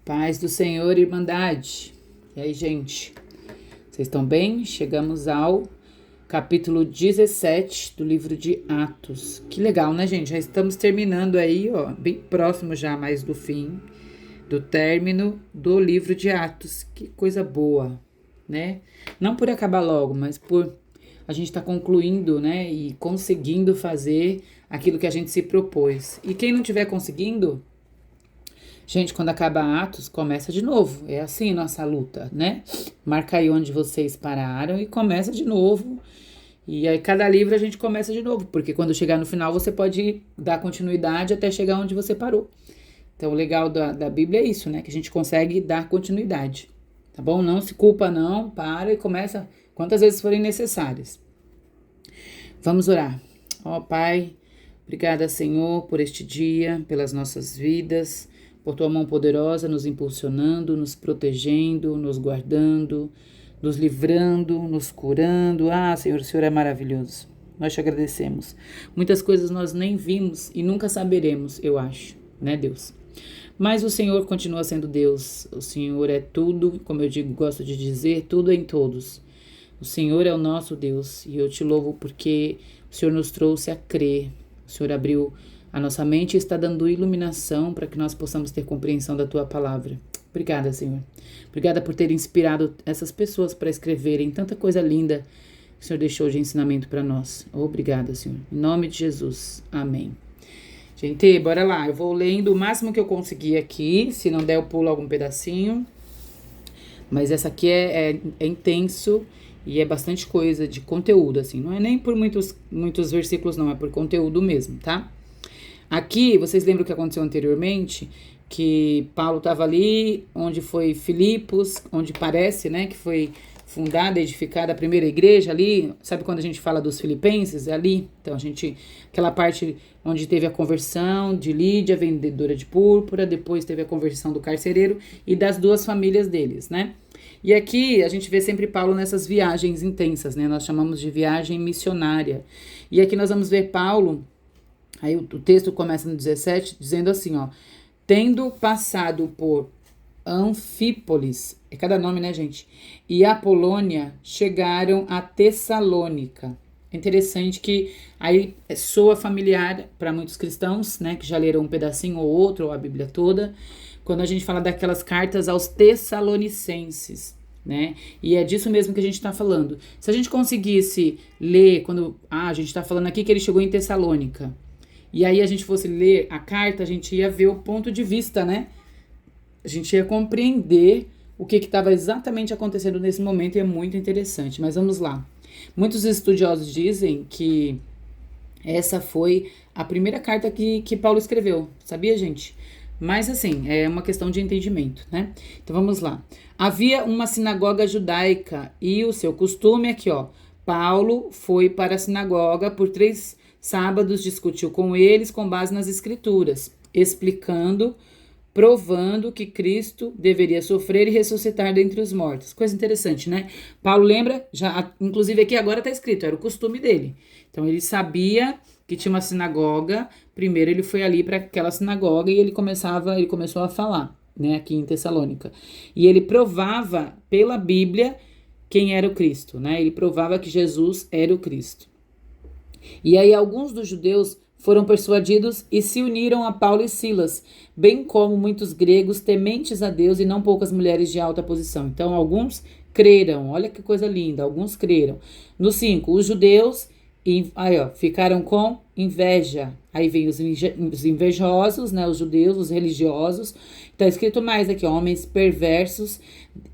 Paz do Senhor, Irmandade. E aí, gente? Vocês estão bem? Chegamos ao capítulo 17 do livro de Atos. Que legal, né, gente? Já estamos terminando aí, ó, bem próximo já mais do fim, do término do livro de Atos. Que coisa boa, né? Não por acabar logo, mas por a gente estar concluindo, né, e conseguindo fazer aquilo que a gente se propôs. E quem não estiver conseguindo, gente, quando acaba Atos, começa de novo. É assim nossa luta, né? Marca aí onde vocês pararam e começa de novo. E aí cada livro a gente começa de novo, porque quando chegar no final você pode dar continuidade até chegar onde você parou. Então o legal da Bíblia é isso, né? Que a gente consegue dar continuidade, tá bom? Não se culpa não, para e começa quantas vezes forem necessárias. Vamos orar. Ó Pai, obrigada, Senhor, por este dia, pelas nossas vidas, por tua mão poderosa nos impulsionando, nos protegendo, nos guardando, nos livrando, nos curando. Ah, Senhor, o Senhor é maravilhoso. Nós te agradecemos. Muitas coisas nós nem vimos e nunca saberemos, eu acho, né, Deus? Mas o Senhor continua sendo Deus. O Senhor é tudo, como eu digo, gosto de dizer, tudo em todos. O Senhor é o nosso Deus e eu te louvo porque o Senhor nos trouxe a crer. O Senhor abriu a nossa mente e está dando iluminação para que nós possamos ter compreensão da tua palavra. Obrigada, Senhor. Obrigada por ter inspirado essas pessoas para escreverem tanta coisa linda que o Senhor deixou de ensinamento para nós. Obrigada, Senhor. Em nome de Jesus. Amém. Gente, bora lá. Eu vou lendo o máximo que eu conseguir aqui. Se não der, eu pulo algum pedacinho. Mas essa aqui é intenso e é bastante coisa de conteúdo, assim. Não é nem por muitos versículos, não. É por conteúdo mesmo, tá? Aqui, vocês lembram o que aconteceu anteriormente? Que Paulo estava ali, onde foi Filipos, onde parece, né, que foi fundada, edificada a primeira igreja ali. Sabe quando a gente fala dos filipenses? É ali. Então, aquela parte onde teve a conversão de Lídia, vendedora de púrpura, depois teve a conversão do carcereiro e das duas famílias deles, né? E aqui a gente vê sempre Paulo nessas viagens intensas, né? Nós chamamos de viagem missionária. E aqui nós vamos ver Paulo. Aí o texto começa no 17, dizendo assim, ó. Tendo passado por Anfípolis, é cada nome, né, gente? E Apolônia, chegaram a Tessalônica. É interessante que aí soa familiar para muitos cristãos, né, que já leram um pedacinho ou outro, ou a Bíblia toda, quando a gente fala daquelas cartas aos Tessalonicenses, né? E é disso mesmo que a gente está falando. Se a gente conseguisse ler, a gente está falando aqui que ele chegou em Tessalônica, e aí a gente fosse ler a carta, a gente ia ver o ponto de vista, né? A gente ia compreender o que estava exatamente acontecendo nesse momento e é muito interessante. Mas vamos lá. Muitos estudiosos dizem que essa foi a primeira carta que Paulo escreveu. Sabia, gente? Mas assim, é uma questão de entendimento, né? Então vamos lá. Havia uma sinagoga judaica e o seu costume aqui, ó. Paulo foi para a sinagoga por 3 sábados, discutiu com eles com base nas escrituras, explicando, provando que Cristo deveria sofrer e ressuscitar dentre os mortos. Coisa interessante, né? Paulo lembra, já, inclusive aqui agora está escrito, era o costume dele. Então ele sabia que tinha uma sinagoga, primeiro ele foi ali para aquela sinagoga e ele começou a falar, né, aqui em Tessalônica. E ele provava pela Bíblia quem era o Cristo, né? Ele provava que Jesus era o Cristo. E aí alguns dos judeus foram persuadidos e se uniram a Paulo e Silas, bem como muitos gregos tementes a Deus e não poucas mulheres de alta posição. Então alguns creram, olha que coisa linda, alguns creram. No 5, os judeus ficaram com inveja. Aí vem os invejosos, né, os judeus, os religiosos. Está escrito mais aqui, homens perversos.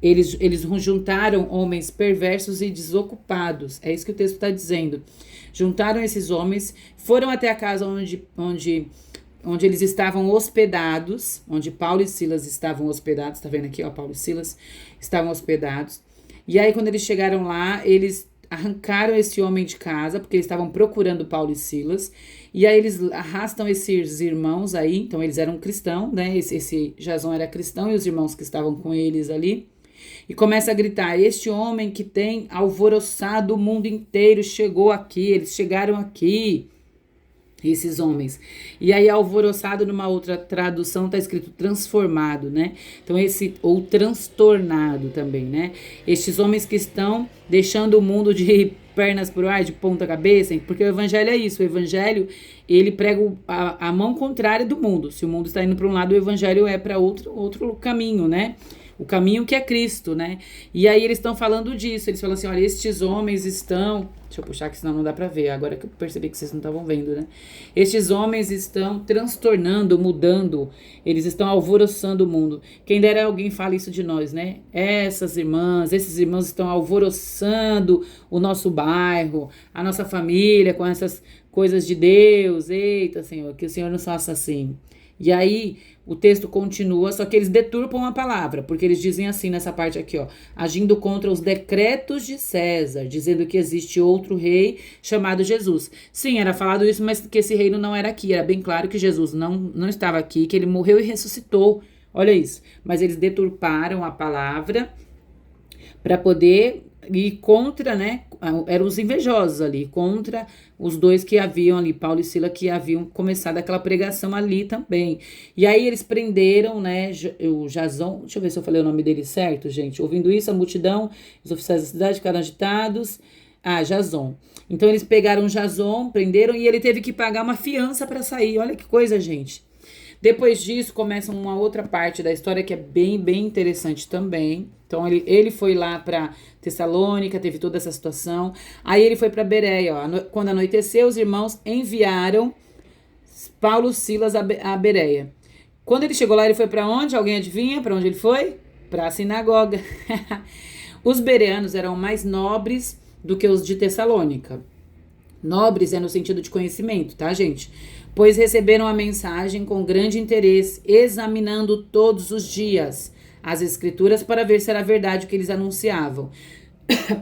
Eles juntaram homens perversos e desocupados. É isso que o texto está dizendo. Juntaram esses homens, foram até a casa onde eles estavam hospedados, onde Paulo e Silas estavam hospedados. Tá vendo aqui, ó, Paulo e Silas estavam hospedados. E aí, quando eles chegaram lá, eles arrancaram esse homem de casa, porque eles estavam procurando Paulo e Silas, e aí eles arrastam esses irmãos aí, então eles eram cristãos, né, esse Jason era cristão, e os irmãos que estavam com eles ali, e começa a gritar, este homem que tem alvoroçado o mundo inteiro chegou aqui, eles chegaram aqui. esses homens. E aí, alvoroçado, numa outra tradução, tá escrito transformado, né? Então, ou transtornado também, né? Estes homens que estão deixando o mundo de pernas pro ar, de ponta cabeça, porque o evangelho é isso. O evangelho, ele prega a mão contrária do mundo. Se o mundo está indo para um lado, o evangelho é para outro caminho, né? O caminho que é Cristo, né? E aí eles estão falando disso. Eles falam assim, olha, estes homens estão... Deixa eu puxar que senão não dá pra ver. Agora que eu percebi que vocês não estavam vendo, né? Estes homens estão transtornando, mudando. Eles estão alvoroçando o mundo. Quem dera alguém fale isso de nós, né? Esses irmãos estão alvoroçando o nosso bairro, a nossa família com essas coisas de Deus. Eita, Senhor, que o Senhor nos faça assim. E aí, o texto continua, só que eles deturpam a palavra, porque eles dizem assim nessa parte aqui, ó, agindo contra os decretos de César, dizendo que existe outro rei chamado Jesus. Sim, era falado isso, mas que esse reino não era aqui, era bem claro que Jesus não estava aqui, que ele morreu e ressuscitou, olha isso. Mas eles deturparam a palavra para poder ir contra, né, eram os invejosos ali, contra os dois que haviam ali, Paulo e Sila, que haviam começado aquela pregação ali também. E aí eles prenderam, né, o Jason, deixa eu ver se eu falei o nome dele certo, gente. Ouvindo isso, a multidão, os oficiais da cidade ficaram agitados. Jason. Então eles pegaram Jason, prenderam e ele teve que pagar uma fiança para sair. Olha que coisa, gente. Depois disso, começa uma outra parte da história que é bem, bem interessante também. Então, ele foi lá para Tessalônica, teve toda essa situação. Aí ele foi para Bereia. Ó. Quando anoiteceu, os irmãos enviaram Paulo e Silas a Bereia. Quando ele chegou lá, ele foi para onde? Alguém adivinha para onde ele foi? Para a sinagoga. Os bereanos eram mais nobres do que os de Tessalônica. Nobres é no sentido de conhecimento, tá, gente? Pois receberam a mensagem com grande interesse, examinando todos os dias as escrituras para ver se era verdade o que eles anunciavam.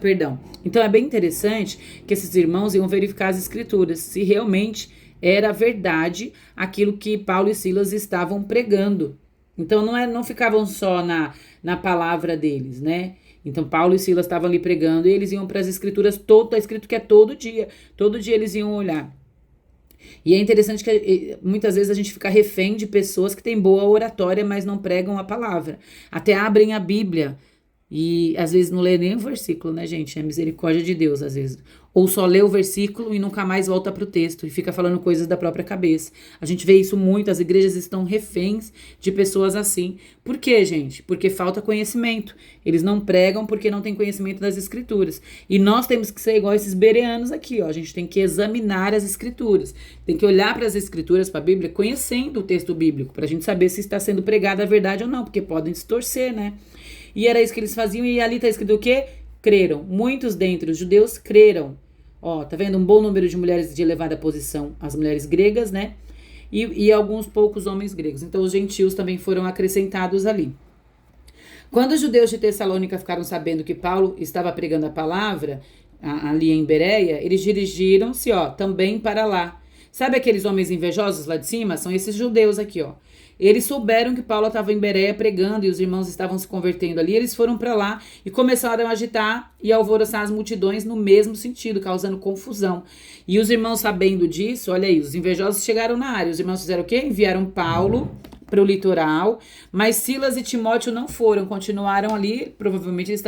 Perdão. Então é bem interessante que esses irmãos iam verificar as escrituras, se realmente era verdade aquilo que Paulo e Silas estavam pregando. Então não ficavam só na palavra deles, né? Então Paulo e Silas estavam ali pregando e eles iam para as escrituras, tá escrito que é todo dia eles iam olhar. E é interessante que muitas vezes a gente fica refém de pessoas que têm boa oratória, mas não pregam a palavra. Até abrem a Bíblia e às vezes não lê nem o versículo, né, gente? É misericórdia de Deus, às vezes. Ou só lê o versículo e nunca mais volta pro texto e fica falando coisas da própria cabeça. A gente vê isso muito, as igrejas estão reféns de pessoas assim. Por quê, gente? Porque falta conhecimento. Eles não pregam porque não têm conhecimento das escrituras. E nós temos que ser igual esses bereanos aqui, ó. A gente tem que examinar as escrituras. Tem que olhar para as escrituras, para a Bíblia, conhecendo o texto bíblico, para a gente saber se está sendo pregada a verdade ou não, porque podem distorcer, né? E era isso que eles faziam, e ali está escrito o quê? Creram. Muitos dentre os judeus creram. Ó, tá vendo? Um bom número de mulheres de elevada posição, as mulheres gregas, né? E alguns poucos homens gregos. Então, os gentios também foram acrescentados ali. Quando os judeus de Tessalônica ficaram sabendo que Paulo estava pregando a palavra ali em Bereia, eles dirigiram-se, ó, também para lá. Sabe aqueles homens invejosos lá de cima? São esses judeus aqui, ó. Eles souberam que Paulo estava em Bereia pregando e os irmãos estavam se convertendo ali. Eles foram para lá e começaram a agitar e alvoroçar as multidões no mesmo sentido, causando confusão. E os irmãos, sabendo disso, olha aí, os invejosos chegaram na área. Os irmãos fizeram o quê? Enviaram Paulo para o litoral, mas Silas e Timóteo não foram, continuaram ali. Provavelmente eles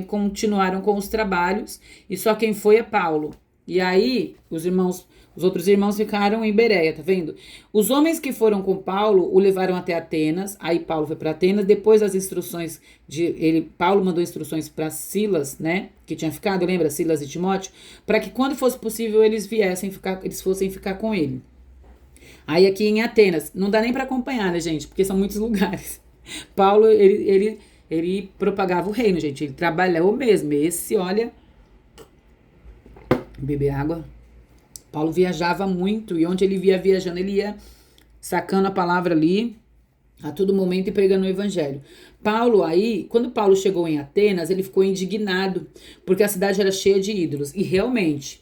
continuaram com os trabalhos e só quem foi é Paulo. E aí, os outros irmãos ficaram em Bereia, tá vendo? Os homens que foram com Paulo o levaram até Atenas. Aí Paulo foi para Atenas. Depois das instruções Paulo mandou instruções para Silas, né? Que tinha ficado, lembra? Silas e Timóteo, para que quando fosse possível eles fossem ficar com ele. Aí aqui em Atenas, não dá nem para acompanhar, né, gente? Porque são muitos lugares. Paulo, ele propagava o reino, gente. Ele trabalhou mesmo. Esse, olha, beber água. Paulo viajava muito e onde ele ia viajando, ele ia sacando a palavra ali a todo momento e pregando o evangelho. Paulo aí, quando Paulo chegou em Atenas, ele ficou indignado porque a cidade era cheia de ídolos. E realmente,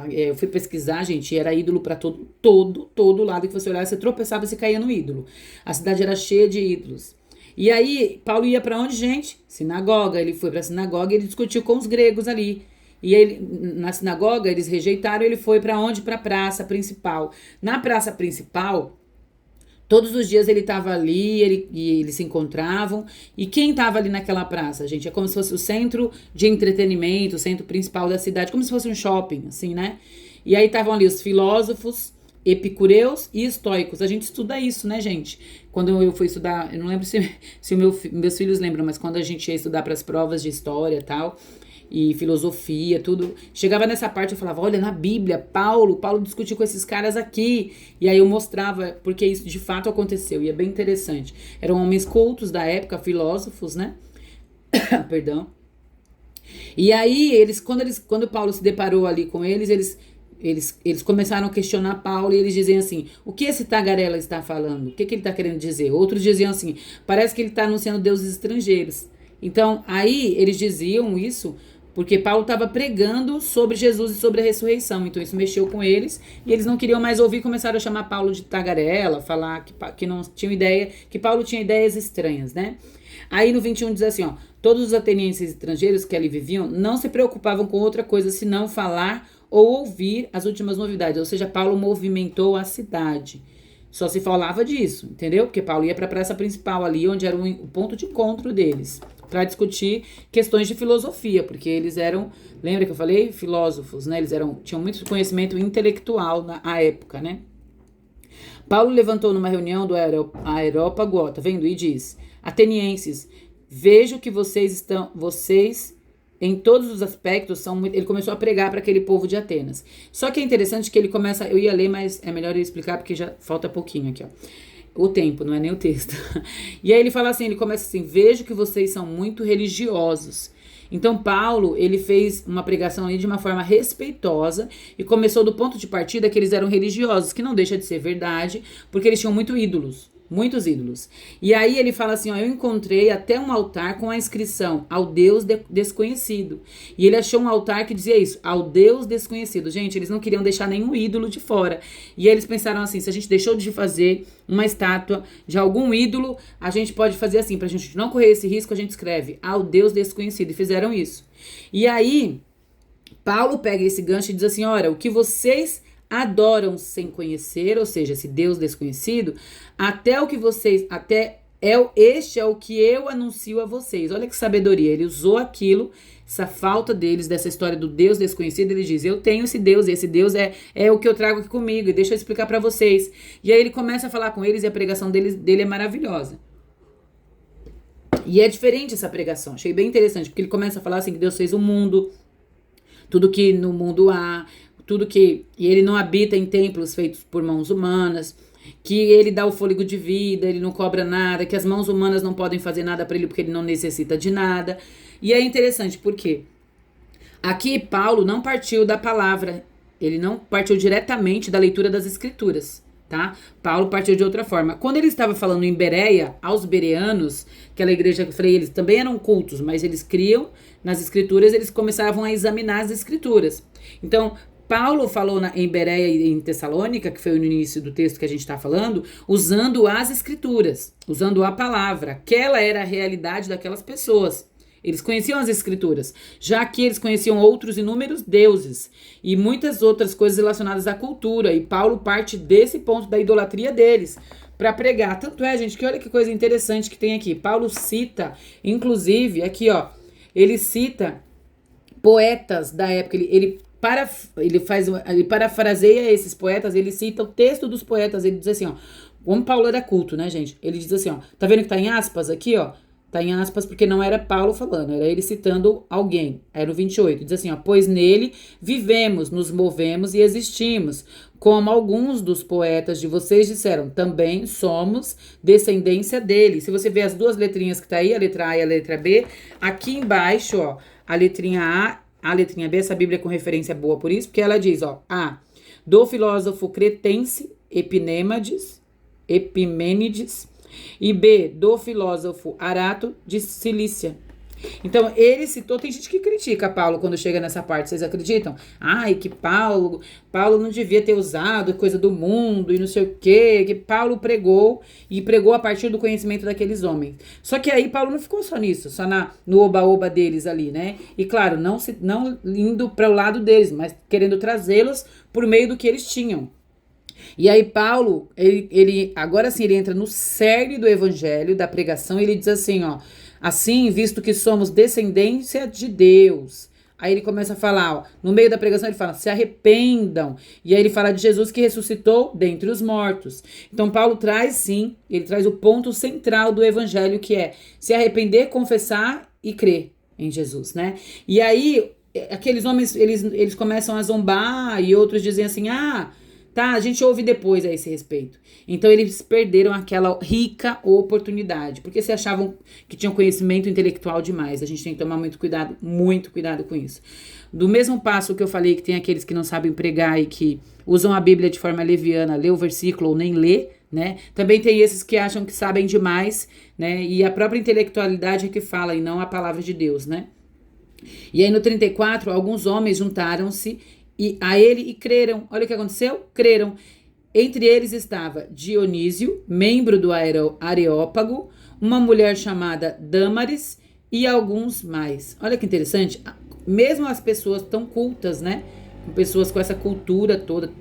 eu fui pesquisar, gente, era ídolo para todo lado que você olhasse, você tropeçava, você caía no ídolo. A cidade era cheia de ídolos. E aí, Paulo ia para onde, gente? Sinagoga. Ele foi para a sinagoga e ele discutiu com os gregos ali. E ele, na sinagoga, eles rejeitaram, ele foi para onde? Para a praça principal. Na praça principal, todos os dias ele estava ali, eles se encontravam. E quem estava ali naquela praça, gente? É como se fosse o centro de entretenimento, o centro principal da cidade, como se fosse um shopping, assim, né? E aí estavam ali os filósofos, epicureus e estoicos. A gente estuda isso, né, gente? Quando eu fui estudar, eu não lembro se meus filhos lembram, mas quando a gente ia estudar para as provas de história e tal, e filosofia, tudo, chegava nessa parte eu falava, olha, na Bíblia, Paulo discutiu com esses caras aqui, e aí eu mostrava, porque isso de fato aconteceu, e é bem interessante. Eram homens cultos da época, filósofos, né? Perdão. E aí, quando Paulo se deparou ali com eles começaram a questionar Paulo e eles diziam assim, o que esse tagarela está falando? O que ele está querendo dizer? Outros diziam assim, parece que ele está anunciando deuses estrangeiros. Então, aí eles diziam isso porque Paulo estava pregando sobre Jesus e sobre a ressurreição. Então, isso mexeu com eles e eles não queriam mais ouvir, começaram a chamar Paulo de tagarela, falar que não tinham ideia, que Paulo tinha ideias estranhas, né? Aí no 21 diz assim, ó, todos os atenienses estrangeiros que ali viviam não se preocupavam com outra coisa senão falar ou ouvir as últimas novidades. Ou seja, Paulo movimentou a cidade. Só se falava disso, entendeu? Porque Paulo ia para a praça principal ali, onde era o ponto de encontro deles, para discutir questões de filosofia, porque eles eram, lembra que eu falei? Filósofos, né? Eles tinham muito conhecimento intelectual na época, né? Paulo levantou numa reunião do Areópago, tá vendo? E diz, atenienses, vejo que vocês em todos os aspectos são muito... Ele começou a pregar para aquele povo de Atenas. Só que é interessante que ele começa... Eu ia ler, mas é melhor eu explicar porque já falta pouquinho aqui, ó. O tempo, não é nem o texto. E aí ele fala assim, ele começa assim, vejo que vocês são muito religiosos. Então Paulo, ele fez uma pregação ali de uma forma respeitosa e começou do ponto de partida que eles eram religiosos, que não deixa de ser verdade, porque eles tinham muitos ídolos. E aí ele fala assim, ó, eu encontrei até um altar com a inscrição ao Deus desconhecido. E ele achou um altar que dizia isso, ao Deus desconhecido. Gente, eles não queriam deixar nenhum ídolo de fora. E aí eles pensaram assim, se a gente deixou de fazer uma estátua de algum ídolo, a gente pode fazer assim, pra gente não correr esse risco, a gente escreve ao Deus desconhecido. E fizeram isso. E aí, Paulo pega esse gancho e diz assim, olha, o que vocês adoram sem conhecer, ou seja, esse Deus desconhecido, este é o que eu anuncio a vocês. Olha que sabedoria, ele usou aquilo, essa falta deles, dessa história do Deus desconhecido, ele diz, eu tenho esse Deus, e esse Deus é o que eu trago aqui comigo, e deixa eu explicar para vocês. E aí ele começa a falar com eles, e a pregação dele é maravilhosa. E é diferente essa pregação, achei bem interessante, porque ele começa a falar assim, que Deus fez o mundo, tudo que no mundo há, e ele não habita em templos feitos por mãos humanas, que ele dá o fôlego de vida, ele não cobra nada, que as mãos humanas não podem fazer nada para ele porque ele não necessita de nada. E é interessante porque aqui Paulo não partiu da palavra, ele não partiu diretamente da leitura das escrituras, tá? Paulo partiu de outra forma. Quando ele estava falando em Bereia, aos bereanos, aquela igreja que eu falei, eles também eram cultos, mas eles criam nas escrituras, eles começavam a examinar as escrituras. Então, Paulo falou em Bereia e em Tessalônica, que foi no início do texto que a gente está falando, usando as escrituras, usando a palavra. Aquela era a realidade daquelas pessoas. Eles conheciam as escrituras, já que eles conheciam outros inúmeros deuses e muitas outras coisas relacionadas à cultura. E Paulo parte desse ponto da idolatria deles para pregar. Tanto é, gente, que olha que coisa interessante que tem aqui. Paulo cita, inclusive, aqui, ó, ele cita poetas da época, ele parafraseia esses poetas, ele cita o texto dos poetas, ele diz assim, ó, como Paulo era culto, né, gente? Ele diz assim, ó, tá vendo que tá em aspas aqui, ó? Tá em aspas porque não era Paulo falando, era ele citando alguém. Era o 28, diz assim, ó, pois nele vivemos, nos movemos e existimos, como alguns dos poetas de vocês disseram, também somos descendência dele. Se você ver as duas letrinhas que tá aí, a letra A e a letra B, aqui embaixo, ó, a letrinha A letrinha B, essa Bíblia é com referência boa por isso, porque ela diz, ó, A, do filósofo cretense Epimênides, e B, do filósofo Arato de Cilícia. Então, ele citou, tem gente que critica Paulo quando chega nessa parte, vocês acreditam? Ai, que Paulo não devia ter usado coisa do mundo e não sei o quê, que Paulo pregou e pregou a partir do conhecimento daqueles homens. Só que aí Paulo não ficou só nisso, só no oba-oba deles ali, né? E claro, não indo para o lado deles, mas querendo trazê-los por meio do que eles tinham. E aí Paulo, ele agora sim, ele entra no cerne do evangelho, da pregação, e ele diz assim, ó, assim, visto que somos descendência de Deus. Aí ele começa a falar, ó, no meio da pregação ele fala, se arrependam. E aí ele fala de Jesus que ressuscitou dentre os mortos. Então Paulo traz sim, ele traz o ponto central do evangelho, que é se arrepender, confessar e crer em Jesus, né? E aí aqueles homens, eles começam a zombar e outros dizem assim, tá, a gente ouve depois a esse respeito. Então eles perderam aquela rica oportunidade, porque se achavam que tinham conhecimento intelectual demais. A gente tem que tomar muito cuidado com isso. Do mesmo passo que eu falei que tem aqueles que não sabem pregar e que usam a Bíblia de forma leviana, lê o versículo ou nem lê, né? Também tem esses que acham que sabem demais, né? E a própria intelectualidade é que fala e não a palavra de Deus, né? E aí no 34, alguns homens juntaram-se a ele e creram. Olha o que aconteceu? Creram. Entre eles estava Dionísio, membro do Areópago, uma mulher chamada Dâmaris e alguns mais. Olha que interessante. Mesmo as pessoas tão cultas, né? Pessoas com essa cultura toda,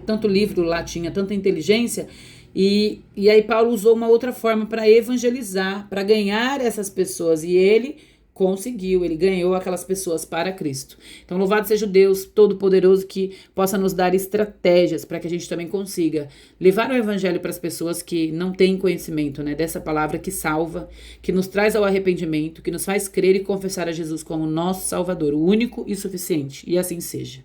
tanto livro lá tinha, tanta inteligência. E aí Paulo usou uma outra forma para evangelizar, para ganhar essas pessoas. E ele conseguiu, ele ganhou aquelas pessoas para Cristo. Então, louvado seja o Deus Todo-Poderoso que possa nos dar estratégias para que a gente também consiga levar o evangelho para as pessoas que não têm conhecimento, né, dessa palavra que salva, que nos traz ao arrependimento, que nos faz crer e confessar a Jesus como nosso Salvador, o único e suficiente. E assim seja.